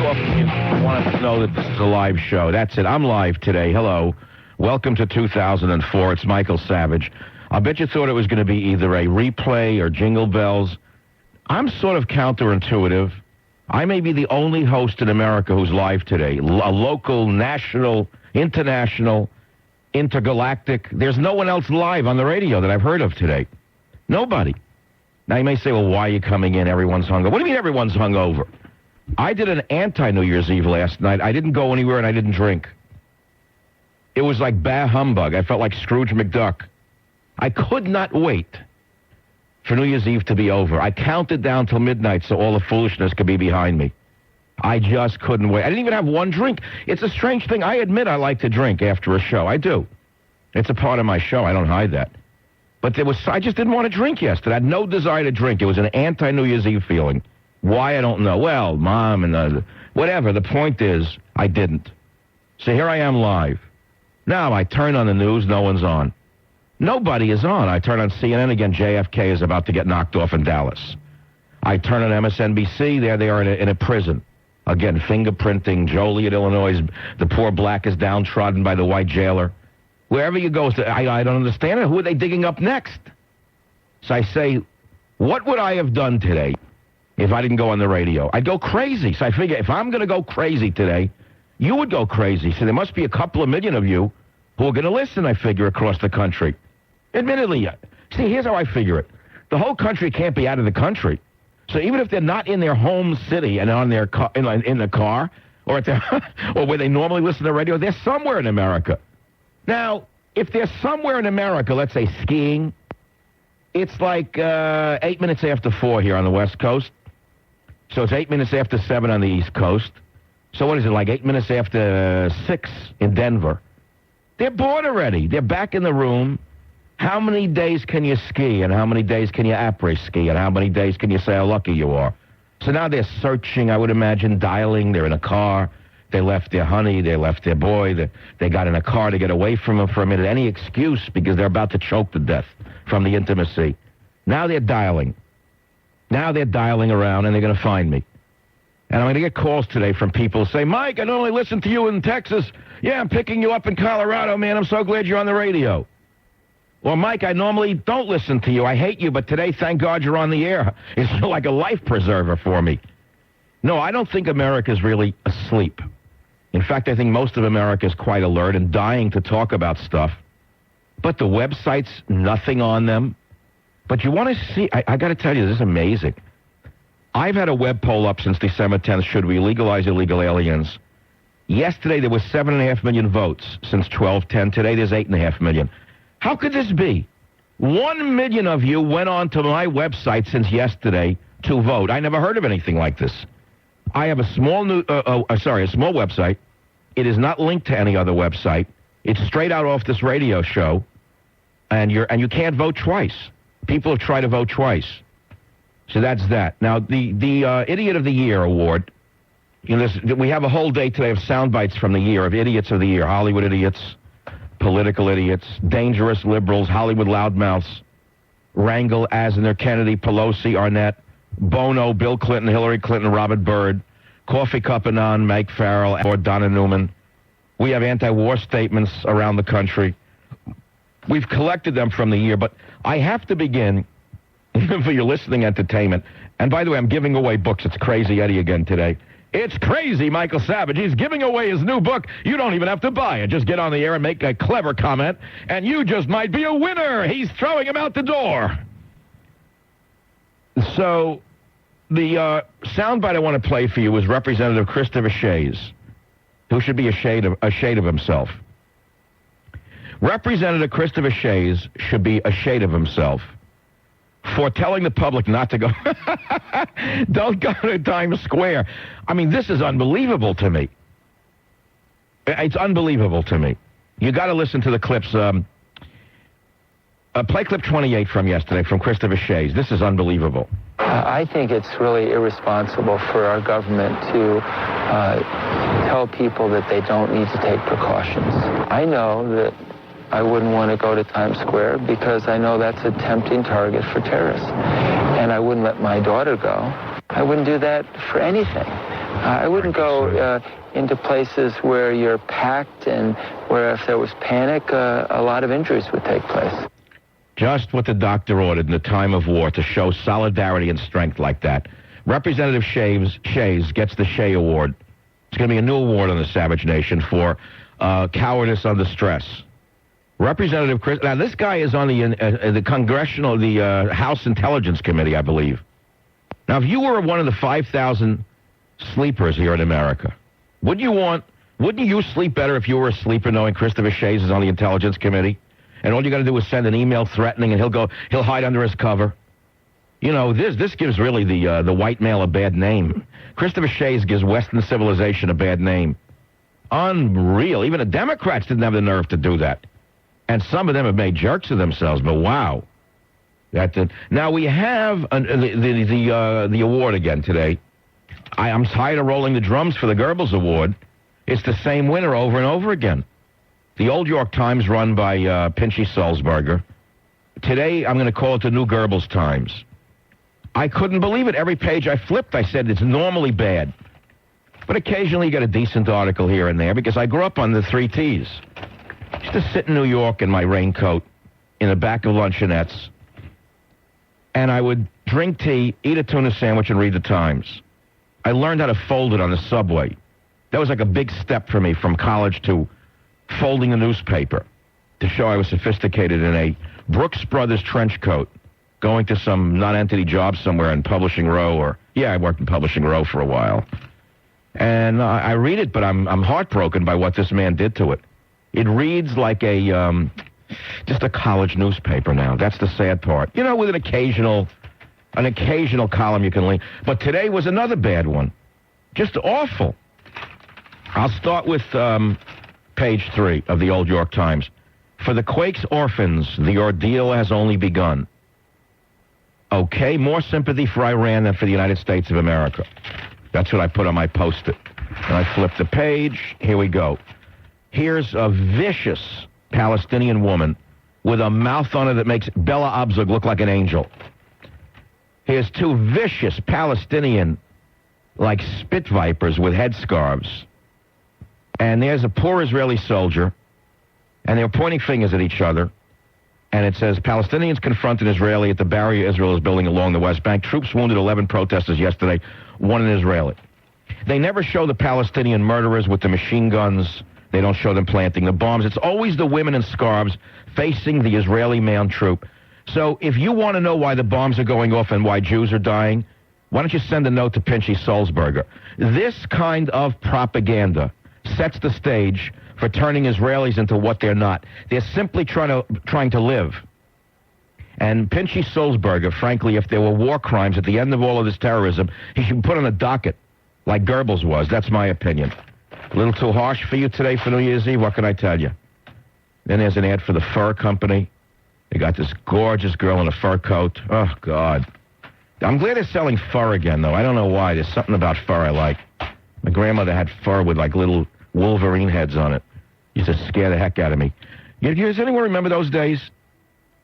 off if you want to know that this is a live show. That's it. I'm live today. Hello. Welcome to 2004. It's Michael Savage. I bet you thought it was going to be either a replay or Jingle Bells. I'm sort of counterintuitive. I may be the only host in America who's live today. A local, national, international, intergalactic. There's no one else live on the radio that I've heard of today. Nobody. Now you may say, well, why are you coming in? Everyone's hungover. What do you mean everyone's hungover? I did an anti-New Year's Eve last night. I didn't go anywhere and I didn't drink. It was like bah humbug. I felt like Scrooge McDuck. I could not wait for New Year's Eve to be over. I counted down till midnight so all the foolishness could be behind me. I just couldn't wait. I didn't even have one drink. It's a strange thing. I admit I like to drink after a show. I do. It's a part of my show. I don't hide that. But I just didn't want to drink yesterday. I had no desire to drink. It was an anti-New Year's Eve feeling. Why, I don't know. Well, Mom and whatever. The point is, I didn't. So here I am live. Now I turn on the news. No one's on. Nobody is on. I turn on CNN again. JFK is about to get knocked off in Dallas. I turn on MSNBC. There they are in a prison. Again, fingerprinting. Joliet, Illinois. The poor black is downtrodden by the white jailer. Wherever you go, I don't understand it. Who are they digging up next? So I say, what would I have done today if I didn't go on the radio? I'd go crazy. So I figure if I'm going to go crazy today, you would go crazy. So there must be a couple of million of you who are going to listen, I figure, across the country. Admittedly, see, here's how I figure it. The whole country can't be out of the country. So even if they're not in their home city and on their in the car or at their or where they normally listen to radio, they're somewhere in America. Now, if they're somewhere in America, let's say skiing, it's like 8 minutes after 4 here on the West Coast. So it's 8 minutes after 7 on the East Coast. So what is it, like 8 minutes after 6 in Denver? They're bored already. They're back in the room. How many days can you ski, and how many days can you après ski, and how many days can you say how lucky you are? So now they're searching, I would imagine, dialing. They're in a car. They left their honey. They left their boy. They got in a car to get away from him for a minute. Any excuse because they're about to choke to death from the intimacy. Now they're dialing. Now they're dialing around, and they're going to find me. And I'm going to get calls today from people who say, Mike, I normally listen to you in Texas. Yeah, I'm picking you up in Colorado, man. I'm so glad you're on the radio. Well, Mike, I normally don't listen to you. I hate you, but today, thank God you're on the air. It's like a life preserver for me. No, I don't think America's really asleep. In fact, I think most of America is quite alert and dying to talk about stuff. But the websites, nothing on them. But you want to see, I got to tell you, this is amazing. I've had a web poll up since December 10th. Should we legalize illegal aliens? Yesterday, there was 7.5 million votes since 12/10. Today, there's 8.5 million. How could this be? 1 million of you went on to my website since yesterday to vote. I never heard of anything like this. I have a small website. It is not linked to any other website. It's straight out off this radio show, and you can't vote twice. People have tried to vote twice. So that's that. Now, the Idiot of the Year award, we have a whole day today of sound bites from the year, of idiots of the year, Hollywood idiots, political idiots, dangerous liberals, Hollywood loudmouths, Rangel, Asner, Kennedy, Pelosi, Arnett, Bono, Bill Clinton, Hillary Clinton, Robert Byrd, Coffee Cup Anon, Meg Farrell, or Donna Newman. We have anti-war statements around the country. We've collected them from the year, but I have to begin for your listening entertainment. And by the way, I'm giving away books. It's Crazy Eddie again today. It's crazy, Michael Savage. He's giving away his new book. You don't even have to buy it. Just get on the air and make a clever comment, and you just might be a winner. He's throwing him out the door. So the soundbite I want to play for you is Representative Christopher Shays, who should be ashamed of himself. Representative Christopher Shays should be ashamed of himself for telling the public not to go. Don't go to Times Square. I mean, this is unbelievable to me. It's unbelievable to me. You got to listen to the clips. Play clip 28 from yesterday from Christopher Shays. This is unbelievable. I think it's really irresponsible for our government to tell people that they don't need to take precautions. I know that I wouldn't want to go to Times Square because I know that's a tempting target for terrorists. And I wouldn't let my daughter go. I wouldn't do that for anything. I wouldn't go into places where you're packed and where if there was panic, a lot of injuries would take place. Just what the doctor ordered in the time of war to show solidarity and strength like that. Representative Shays gets the Shay Award. It's going to be a new award on the Savage Nation for cowardice under stress. Representative Chris... Now, this guy is on the House Intelligence Committee, I believe. Now, if you were one of the 5,000 sleepers here in America, wouldn't you sleep better if you were a sleeper knowing Christopher Shays is on the Intelligence Committee? And all you got to do is send an email threatening, and he'll hide under his cover. You know, this gives really the white male a bad name. Christopher Shays gives Western civilization a bad name. Unreal. Even the Democrats didn't have the nerve to do that. And some of them have made jerks of themselves, but wow. Now we have the award again today. I'm tired of rolling the drums for the Goebbels Award. It's the same winner over and over again. The Old York Times run by Pinchy Sulzberger. Today, I'm going to call it the New Goebbels Times. I couldn't believe it. Every page I flipped, I said it's normally bad. But occasionally you get a decent article here and there because I grew up on the 3 T's. I used to sit in New York in my raincoat in the back of luncheonettes, and I would drink tea, eat a tuna sandwich, and read the Times. I learned how to fold it on the subway. That was like a big step for me from college to folding a newspaper to show I was sophisticated in a Brooks Brothers trench coat, going to some non-entity job somewhere in Publishing Row, I worked in Publishing Row for a while. And I read it, but I'm heartbroken by what this man did to it. It reads like just a college newspaper now. That's the sad part. You know, with an occasional column you can link. But today was another bad one. Just awful. I'll start with page 3 of the Old York Times. For the Quakes orphans, the ordeal has only begun. Okay, more sympathy for Iran than for the United States of America. That's what I put on my post-it. And I flipped the page. Here we go. Here's a vicious Palestinian woman with a mouth on her that makes Bella Abzug look like an angel. Here's 2 vicious Palestinian, like spit vipers with headscarves. And there's a poor Israeli soldier, and they're pointing fingers at each other. And it says, Palestinians confront an Israeli at the barrier Israel is building along the West Bank. Troops wounded 11 protesters yesterday, 1 an Israeli. They never show the Palestinian murderers with the machine guns. They don't show them planting the bombs. It's always the women in scarves facing the Israeli male troop. So if you want to know why the bombs are going off and why Jews are dying, why don't you send a note to Pinchy Sulzberger? This kind of propaganda sets the stage for turning Israelis into what they're not. They're simply trying to live. And Pinchy Sulzberger, frankly, if there were war crimes at the end of all of this terrorism, he should be put on a docket like Goebbels was. That's my opinion. A little too harsh for you today for New Year's Eve? What can I tell you? Then there's an ad for the fur company. They got this gorgeous girl in a fur coat. Oh, God. I'm glad they're selling fur again, though. I don't know why. There's something about fur I like. My grandmother had fur with, like, little Wolverine heads on it. Used to scare the heck out of me. Does anyone remember those days?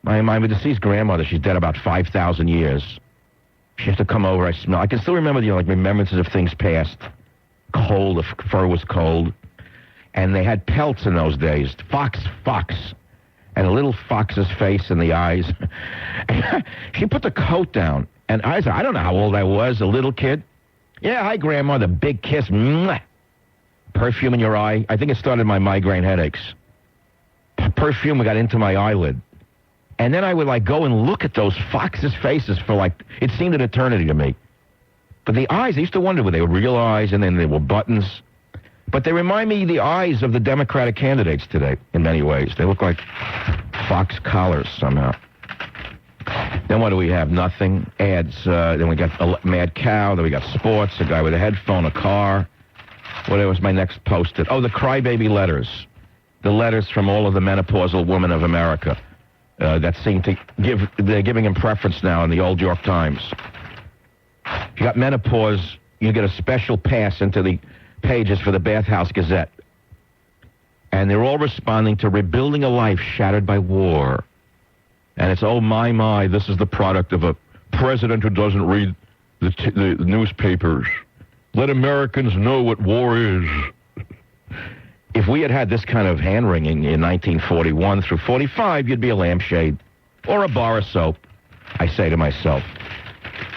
My deceased grandmother, she's dead about 5,000 years. She used to come over, I can still remember, remembrances of things past. Cold, the fur was cold. And they had pelts in those days. Fox. And a little fox's face and the eyes. She put the coat down. And I don't know how old I was, a little kid. Yeah, hi, Grandma, the big kiss. Mwah. Perfume in your eye. I think it started my migraine headaches. Perfume got into my eyelid. And then I would, go and look at those foxes' faces for, it seemed an eternity to me. But the eyes, I used to wonder, were they real eyes and then they were buttons? But they remind me of the eyes of the Democratic candidates today, in many ways. They look like fox collars somehow. Then what do we have? Nothing. Ads. Then we got a Mad Cow. Then we got sports, a guy with a headphone, a car. What was my next post-it? Oh, the crybaby letters. The letters from all of the menopausal women of America that seem to they're giving him preference now in the Old York Times. If you got menopause, you get a special pass into the pages for the Bathhouse Gazette. And they're all responding to rebuilding a life shattered by war. And it's, oh, my, this is the product of a president who doesn't read the newspapers. Let Americans know what war is. If we had had this kind of hand-wringing in 1941 through 45, you'd be a lampshade or a bar of soap, I say to myself.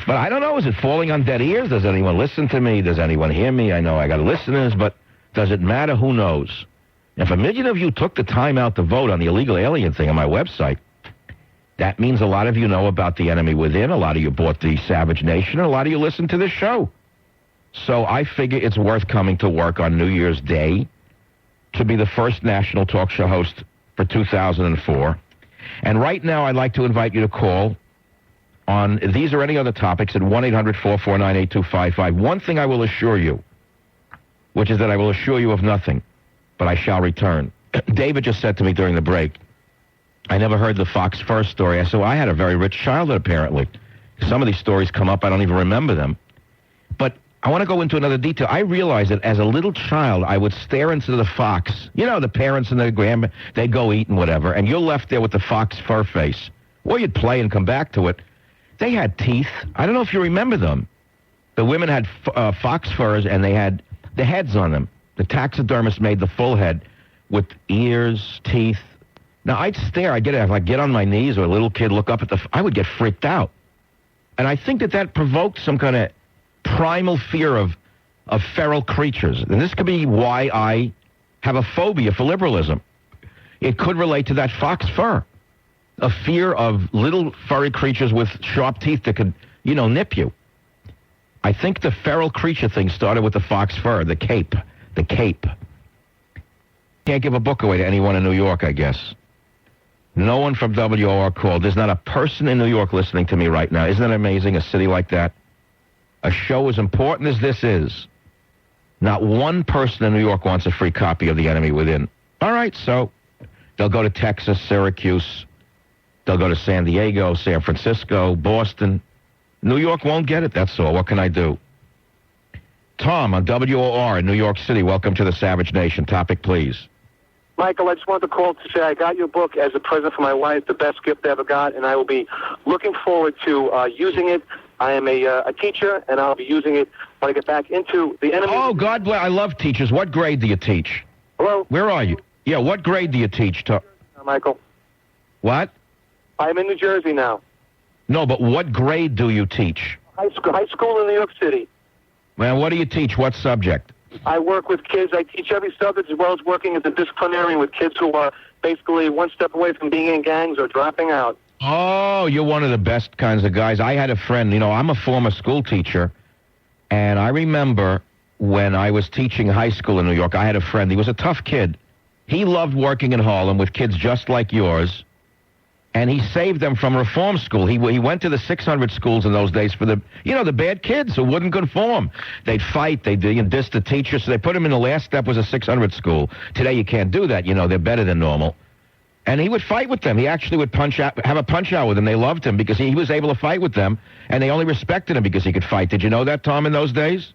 But I don't know, is it falling on dead ears? Does anyone listen to me? Does anyone hear me? I know I got listeners, but does it matter? Who knows? If 1 million of you took the time out to vote on the illegal alien thing on my website, that means a lot of you know about the enemy within, a lot of you bought the Savage Nation, and a lot of you listen to this show. So I figure it's worth coming to work on New Year's Day to be the first national talk show host for 2004. And right now I'd like to invite you to call on these or any other topics at 1-800-449-8255. One thing I will assure you, which is that I will assure you of nothing, but I shall return. David just said to me during the break, I never heard the Fox First story. I said, well, I had a very rich childhood, apparently. Some of these stories come up, I don't even remember them. But I want to go into another detail. I realized that as a little child, I would stare into the fox. You know, the parents and the grandma, they go eat and whatever, and you're left there with the fox fur face. Or you'd play and come back to it. They had teeth. I don't know if you remember them. The women had fox furs, and they had the heads on them. The taxidermist made the full head with ears, teeth. Now, I'd stare. If I get on my knees or a little kid look up at I would get freaked out. And I think that provoked some kind of primal fear of feral creatures. And this could be why I have a phobia for liberalism. It could relate to that fox fur. A fear of little furry creatures with sharp teeth that could, nip you. I think the feral creature thing started with the fox fur, the cape. The cape. Can't give a book away to anyone in New York, I guess. No one from WOR called. There's not a person in New York listening to me right now. Isn't that amazing, a city like that? A show as important as this is, not one person in New York wants a free copy of The Enemy Within. All right, so they'll go to Texas, Syracuse. They'll go to San Diego, San Francisco, Boston. New York won't get it, that's all. What can I do? Tom on WOR in New York City. Welcome to the Savage Nation. Topic, please. Michael, I just wanted to call to say I got your book as a present for my wife, the best gift I ever got, and I will be looking forward to using it. I am a teacher, and I'll be using it when I get back into the enemy. Oh, God bless. I love teachers. What grade do you teach? Hello? Where are you? Yeah, what grade do you teach? Michael. What? I'm in New Jersey now. No, but what grade do you teach? High school in New York City. Man, what do you teach? What subject? I work with kids. I teach every subject as well as working as a disciplinarian with kids who are basically one step away from being in gangs or dropping out. Oh, you're one of the best kinds of guys. I had a friend, I'm a former school teacher, and I remember when I was teaching high school in New York, I had a friend. He was a tough kid. He loved working in Harlem with kids just like yours, and he saved them from reform school. He went to the 600 schools in those days for the bad kids who wouldn't conform. They'd fight, they'd diss the teacher, so they put him in the last step was a 600 school. Today you can't do that, they're better than normal. And he would fight with them. He actually would have a punch out with them. They loved him because he was able to fight with them, and they only respected him because he could fight. Did you know that, Tom, in those days?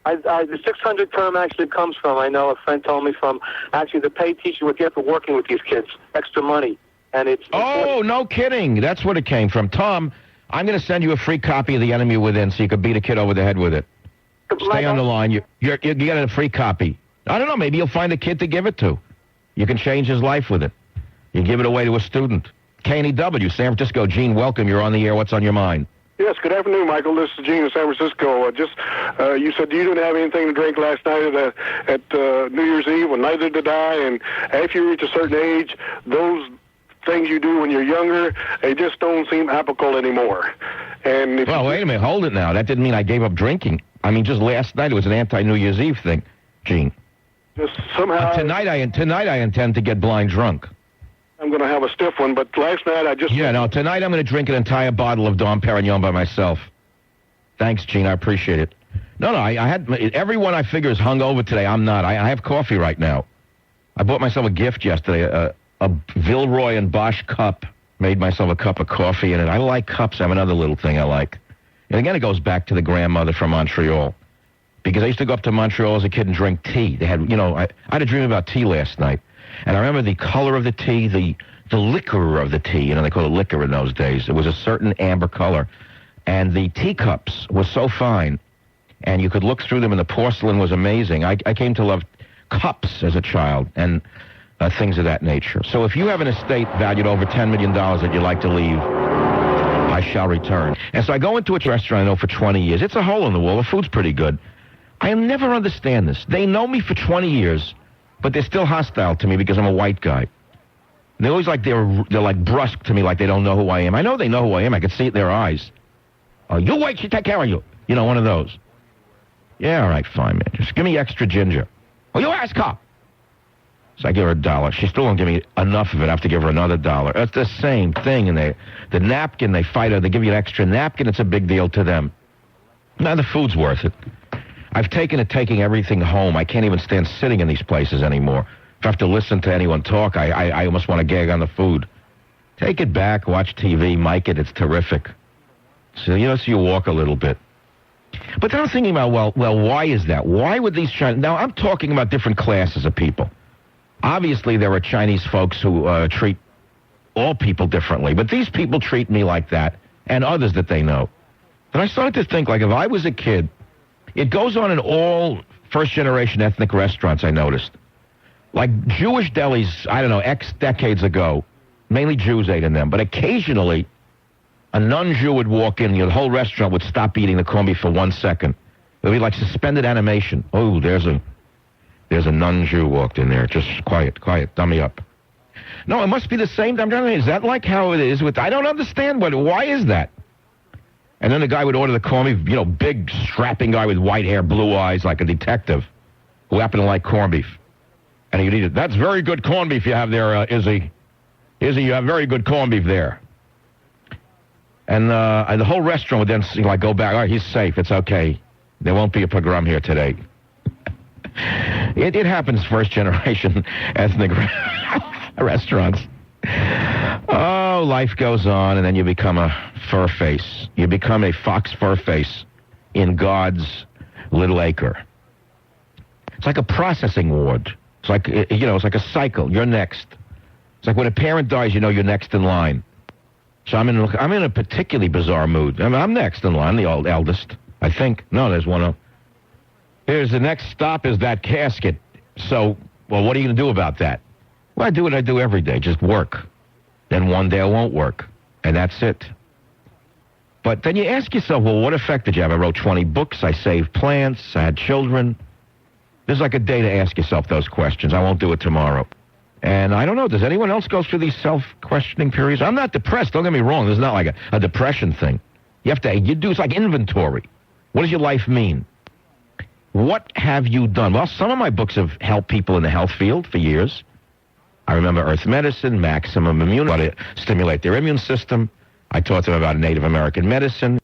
The 600 term actually comes from, I know a friend told me from, actually the pay teacher would get for working with these kids, extra money. And it's no kidding. That's what it came from. Tom, I'm going to send you a free copy of The Enemy Within so you can beat a kid over the head with it. Stay on the line. You get a free copy. I don't know. Maybe you'll find a kid to give it to. You can change his life with it. You give it away to a student. KNEW, San Francisco. Gene, welcome. You're on the air. What's on your mind? Yes, good afternoon, Michael. This is Gene in San Francisco. You said you didn't have anything to drink last night at New Year's Eve. Well, neither did I. And after you reach a certain age, those things you do when you're younger, they just don't seem applicable anymore. And well, wait a minute. Hold it now. That didn't mean I gave up drinking. I mean, just last night it was an anti-New Year's Eve thing, Gene. Just somehow... Tonight I intend to get blind drunk. I'm going to have a stiff one, but last night I just... Yeah, no, tonight I'm going to drink an entire bottle of Dom Perignon by myself. Thanks, Gene. I appreciate it. No, I had... Everyone I figure is hungover today. I'm not. I have coffee right now. I bought myself a gift yesterday, a Vilroy and Bosch cup. Made myself a cup of coffee in it. I like cups. I have another little thing I like. And again, it goes back to the grandmother from Montreal. Because I used to go up to Montreal as a kid and drink tea. They had, I had a dream about tea last night. And I remember the color of the tea, the liquor of the tea. They called it liquor in those days. It was a certain amber color. And the teacups were so fine. and you could look through them, and the porcelain was amazing. I came to love cups as a child and things of that nature. So if you have an estate valued over $10 million that you'd like to leave, I shall return. And so I go into a restaurant I know for 20 years. It's a hole in the wall. The food's pretty good. I never understand this. They know me for 20 years, but they're still hostile to me because I'm a white guy. They're always like they're like brusque to me, like they don't know who I am. I know they know who I am. I can see it in their eyes. You wait, she take care of you. You know, one of those. Yeah, all right, fine, man. Just give me extra ginger. Oh, you ask her. So I give her $1. She still won't give me enough of it. I have to give her another $1. It's the same thing. And the napkin, they fight her. They give you an extra napkin. It's a big deal to them. Now, the food's worth it. I've taken everything home. I can't even stand sitting in these places anymore. If I have to listen to anyone talk, I almost want to gag on the food. Take it back, watch TV, mic it. It's terrific. So, so you walk a little bit. But then I'm thinking about, well, why is that? Why would these Chinese... Now, I'm talking about different classes of people. Obviously, there are Chinese folks who treat all people differently, but these people treat me like that, and others that they know. And I started to think, like, if I was a kid, it goes on in all first-generation ethnic restaurants, I noticed. Like Jewish delis, I don't know, X decades ago, mainly Jews ate in them, but occasionally a non-Jew would walk in, the whole restaurant would stop eating the corned beef for 1 second. It would be like suspended animation. Oh, there's a non-Jew walked in there. Just quiet, dummy up. No, it must be the same. Is that like how it is with... I don't understand. Why is that? And then the guy would order the corned beef, big, strapping guy with white hair, blue eyes, like a detective, who happened to like corned beef. And he'd eat it. That's very good corned beef you have there, Izzy. Izzy, you have very good corned beef there. And the whole restaurant would then go back. All right, he's safe. It's okay. There won't be a pogrom here today. It happens first-generation ethnic restaurants. Oh, life goes on, and then you become a fur face. You become a fox fur face in God's little acre. It's like a processing ward. It's like, it's like a cycle. You're next. It's like when a parent dies, you're next in line. So I'm in a particularly bizarre mood. I'm next in line, the eldest, I think. No, there's one. Here's the next stop is that casket. So, well, what are you going to do about that? Well, I do what I do every day, just work. Then one day I won't work, and that's it. But then you ask yourself, well, what effect did you have? I wrote 20 books, I saved plants, I had children. There's like a day to ask yourself those questions. I won't do it tomorrow. And I don't know, does anyone else go through these self-questioning periods? I'm not depressed, don't get me wrong. This is not like a depression thing. It's like inventory. What does your life mean? What have you done? Well, some of my books have helped people in the health field for years. I remember Earth Medicine, Maximum Immunity, how to stimulate their immune system. I taught them about Native American medicine,